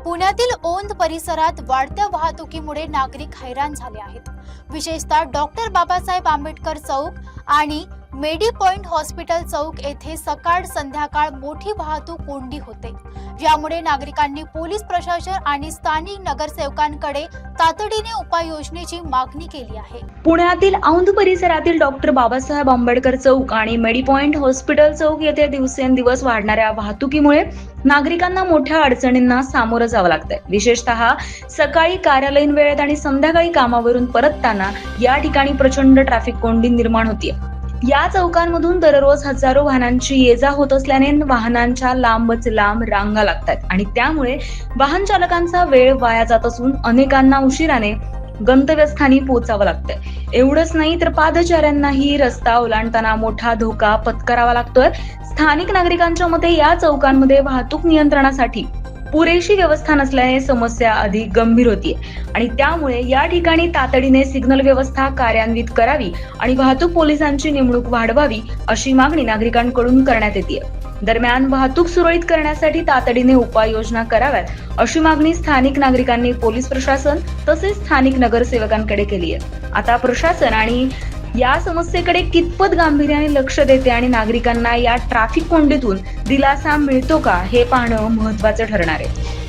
पुण्यातील औंध परिसरात वाढत्या वाहतुकीमुळे नागरिक हैराण झाले आहेत। विशेषतः डॉक्टर बाबासाहेब आंबेडकर चौक आणि मेडी पॉइंट हॉस्पिटल चौक येथे सकाळ संध्याकाळ मोठी वाहतूक कोंडी होते। यामुळे नागरिकांनी पोलीस प्रशासन आणि स्थानिक नगरसेवकांकडे तातडीने उपाययोजनेची मागणी केली आहे। पुण्यातील औंध परिसरातील डॉक्टर बाबासाहेब आंबेडकर चौक आणि मेडी पॉइंट हॉस्पिटल चौक येथे दिवसेंदिवस वाढणाऱ्या वाहतुकीमुळे नागरिकांना मोठ्या अडचणींना सामोरं जावं लागतंय। विशेषतः सकाळी कार्यालयीन वेळेत आणि संध्याकाळी कामावरून परतताना या ठिकाणी प्रचंड ट्रॅफिक कोंडी निर्माण होतीये। या चौकांमधून दररोज हजारो वाहनांची ये-जा होत असल्याने वाहनांच्या लांबच लांब रांगा लागतात आणि त्यामुळे वाहन चालकांचा वेळ वाया जात असून अनेकांना उशिराने गंतव्यस्थानी पोहोचावं लागतंय। एवढंच नाही तर पादचाऱ्यांनाही रस्ता ओलांडताना मोठा धोका पत्करावा लागतोय। स्थानिक नागरिकांच्या मते या चौकांमध्ये वाहतूक नियंत्रणासाठी पुरेशी व्यवस्था नसल्याने समस्या अधिक गंभीर होतीये आणि त्यामुळे या ठिकाणी तातडीने सिग्नल व्यवस्था कार्यान्वित करावी आणि वाहतूक पोलिसांची नेमणूक वाढवावी अशी मागणी नागरिकांकडून करण्यात येते। दरम्यान वाहतूक सुरळीत करण्यासाठी तातडीने उपाययोजना कराव्यात अशी मागणी स्थानिक नागरिकांनी पोलीस प्रशासन तसेच स्थानिक नगरसेवकांकडे केली आहे। आता प्रशासन आणि या समस्येकडे कितपत गांभीर्याने लक्ष देते आणि नागरिकांना या ट्रॅफिक कोंडीतून दिलासा मिळतो का हे पाहणं महत्त्वाचं ठरणार आहे।